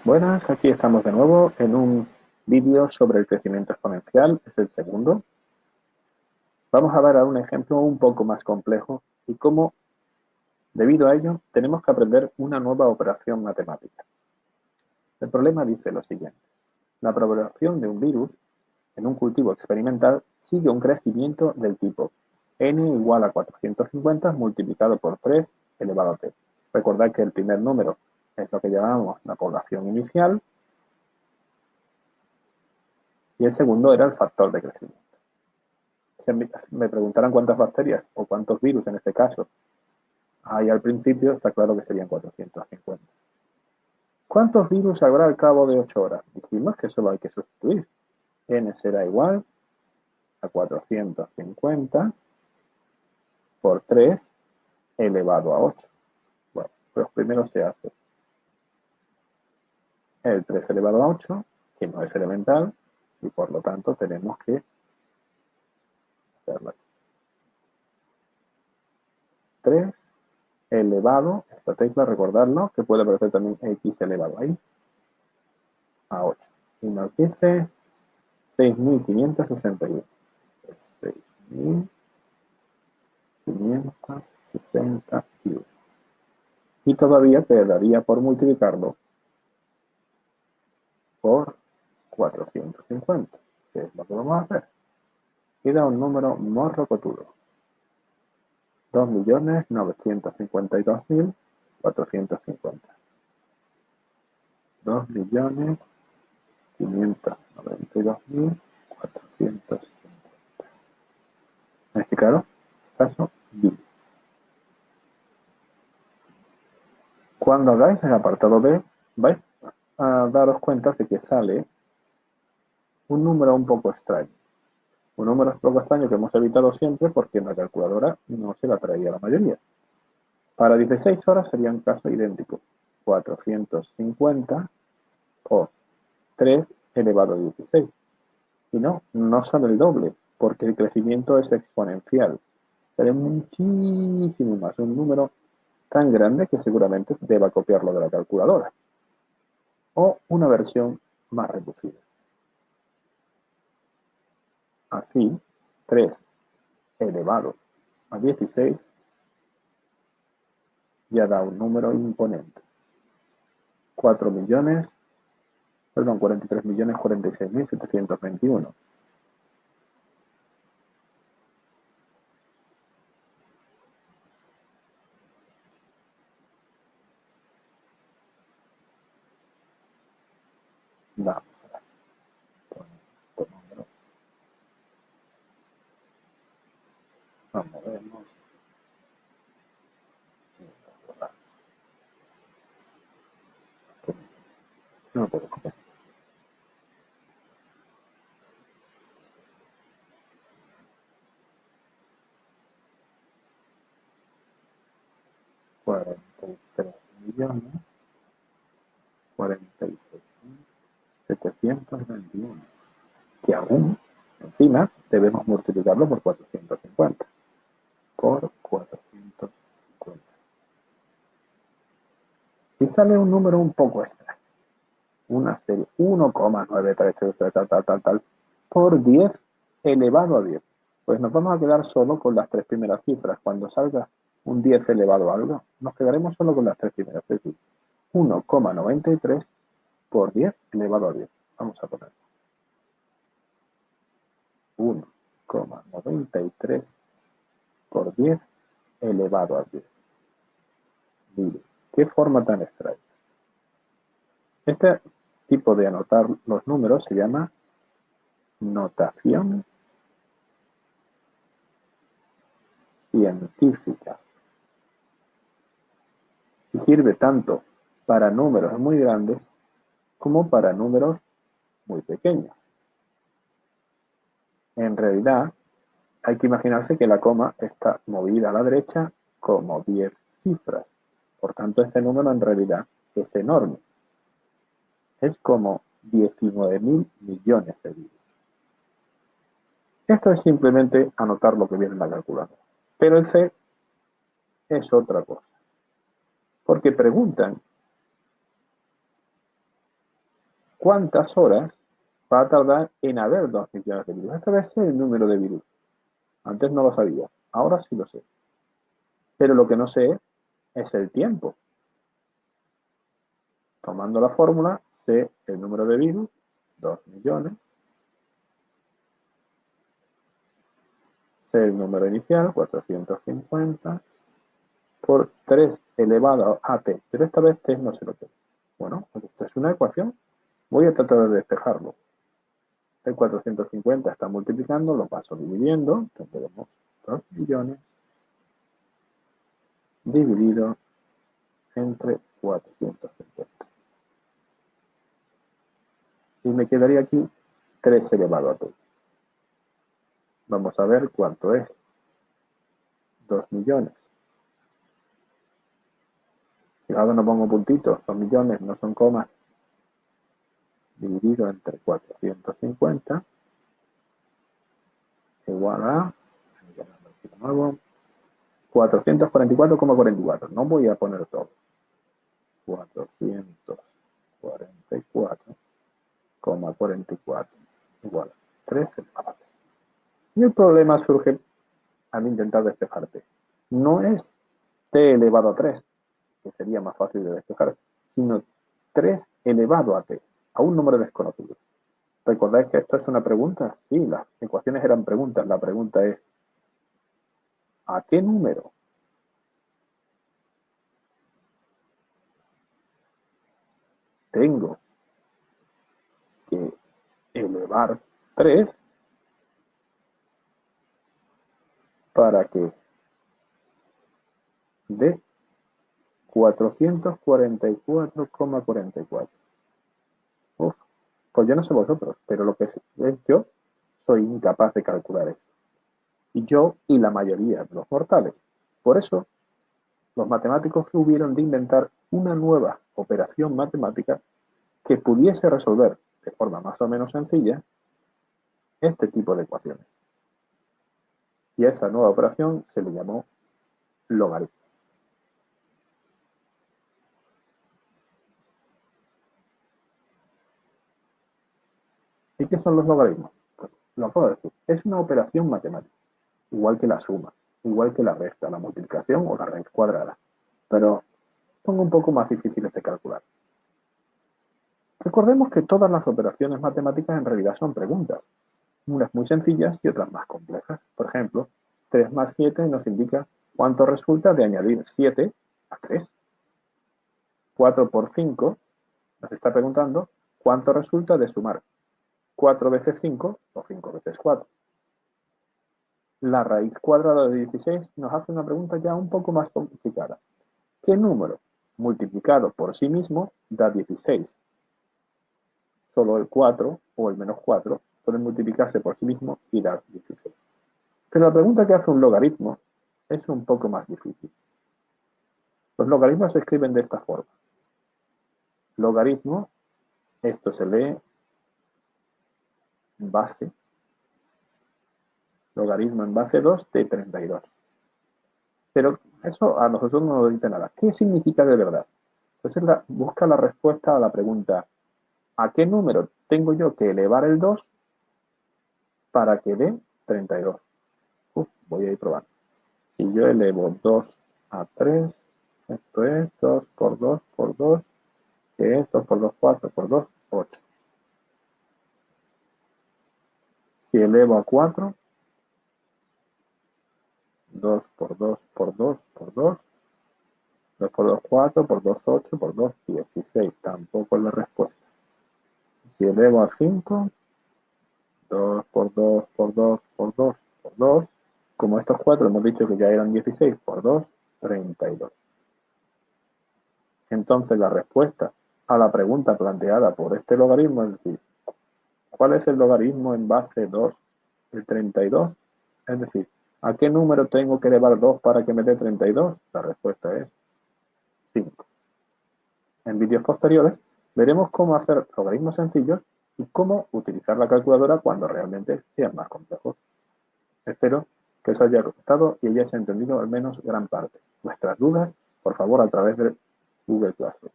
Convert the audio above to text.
Buenas, aquí estamos de nuevo en un vídeo sobre el crecimiento exponencial, es el segundo. Vamos a ver un ejemplo un poco más complejo y cómo, debido a ello, tenemos que aprender una nueva operación matemática. El problema dice lo siguiente: la propagación de un virus en un cultivo experimental sigue un crecimiento del tipo n igual a 450 multiplicado por 3 elevado a t. Recordad que el primer número es lo que llamamos la población inicial y el segundo era el factor de crecimiento. Si me preguntaran cuántas bacterias o cuántos virus en este caso hay al principio, está claro que serían 450. ¿Cuántos virus habrá al cabo de 8 horas? Dijimos que solo hay que sustituir. N será igual a 450 por 3 elevado a 8. Bueno, pues primero se hace el 3 elevado a 8, que no es elemental, y por lo tanto tenemos que hacerlo aquí. 3 elevado, esta tecla, recordarlo, que puede aparecer también x elevado ahí, a 8. Y nos dice 6.561. 6.561. Y todavía quedaría por multiplicarlo por 450, que es lo que vamos a hacer. Y da un número morrocotudo: 2.952.450. 2.592.450. En este caso, virus. Cuando hagáis el apartado B, vais a daros cuenta de que sale un número un poco extraño. Un número un poco extraño que hemos evitado siempre porque en la calculadora no se la traía la mayoría. Para 16 horas sería un caso idéntico: 450 por 3 elevado a 16. Y no sale el doble, porque el crecimiento es exponencial. Sale muchísimo más, un número tan grande que seguramente deba copiarlo de la calculadora. O una versión más reducida. Así, 3 elevado a 16 ya da un número imponente: 43.046.721. Vamos a poner este número. Vamos a vernos. No puedo copiar. 43.046.721. Que aún, encima, debemos multiplicarlo por 450. Por 450. Y sale un número un poco extraño. Una serie 1,933 tal, por 10 elevado a 10. Pues nos vamos a quedar solo con las tres primeras cifras. Cuando salga un 10 elevado a algo, nos quedaremos solo con las tres primeras. Es decir, 1,93 por 10 elevado a 10. Vamos a poner 1,93 por 10 elevado a 10. Mire, qué forma tan extraña. Este tipo de anotar los números se llama notación científica. Y sirve tanto para números muy grandes como para números muy pequeños. En realidad, hay que imaginarse que la coma está movida a la derecha como 10 cifras. Por tanto, este número en realidad es enorme. Es como 19.000 millones de virus. Esto es simplemente anotar lo que viene en la calculadora. Pero el C es otra cosa. Porque preguntan ¿cuántas horas va a tardar en haber 2 millones de virus? Este va a ser el número de virus. Antes no lo sabía, ahora sí lo sé. Pero lo que no sé es el tiempo. Tomando la fórmula, sé el número de virus, 2 millones, sé el número inicial, 450, por 3 elevado a t. Pero esta vez t no sé lo que es. Bueno, pues esto es una ecuación. Voy a tratar de despejarlo. El 450 está multiplicando, lo paso dividiendo. Tendremos 2 millones dividido entre 450. Y me quedaría aquí 3 elevado a t. Vamos a ver cuánto es. 2 millones. Fijaos, no pongo puntitos, son millones, no son comas. Dividido entre 450 igual a, de nuevo, 444,44. No voy a poner todo. 444,44 igual a 3 elevado a t. Y el problema surge al intentar despejarte. No es t elevado a 3, que sería más fácil de despejar, sino 3 elevado a t, a un número desconocido. ¿Recordáis que esto es una pregunta? Sí, las ecuaciones eran preguntas. La pregunta es, ¿a qué número tengo que elevar 3 para que dé 444,44? Uf, pues yo no sé vosotros, pero lo que es yo soy incapaz de calcular eso. Y yo y la mayoría de los mortales. Por eso, los matemáticos hubieron de inventar una nueva operación matemática que pudiese resolver de forma más o menos sencilla este tipo de ecuaciones. Y a esa nueva operación se le llamó logaritmo. ¿Y qué son los logaritmos? Pues lo puedo decir, es una operación matemática, igual que la suma, igual que la resta, la multiplicación o la raíz cuadrada, pero son un poco más difíciles de calcular. Recordemos que todas las operaciones matemáticas en realidad son preguntas, unas muy sencillas y otras más complejas. Por ejemplo, 3 más 7 nos indica cuánto resulta de añadir 7 a 3. 4 por 5 nos está preguntando cuánto resulta de sumar 4 veces 5 o 5 veces 4. La raíz cuadrada de 16 nos hace una pregunta ya un poco más complicada. ¿Qué número multiplicado por sí mismo da 16? Solo el 4 o el menos 4 pueden multiplicarse por sí mismo y dar 16. Pero la pregunta que hace un logaritmo es un poco más difícil. Los logaritmos se escriben de esta forma. Logaritmo, esto se lee base, logaritmo en base 2 de 32. Pero eso a nosotros no nos dice nada. ¿Qué significa de verdad? Entonces busca la respuesta a la pregunta, ¿a qué número tengo yo que elevar el 2 para que dé 32? Voy a ir probando. Si yo elevo 2 a 3, esto es 2 por 2 por 2, que es 2 por 2, 4 por 2, 8. Si elevo a 4, 2 por 2 por 2 por 2, 2 por 2, 4 por 2, 8 por 2, 16. Tampoco es la respuesta. Si elevo a 5, 2 por 2 por 2 por 2 por 2, como estos 4 hemos dicho que ya eran 16 por 2, 32. Entonces la respuesta a la pregunta planteada por este logaritmo es decir, ¿cuál es el logaritmo en base 2 de 32? Es decir, ¿a qué número tengo que elevar 2 para que me dé 32? La respuesta es 5. En vídeos posteriores veremos cómo hacer logaritmos sencillos y cómo utilizar la calculadora cuando realmente sean más complejos. Espero que os haya gustado y hayáis entendido al menos gran parte. Vuestras dudas, por favor, a través de Google Classroom.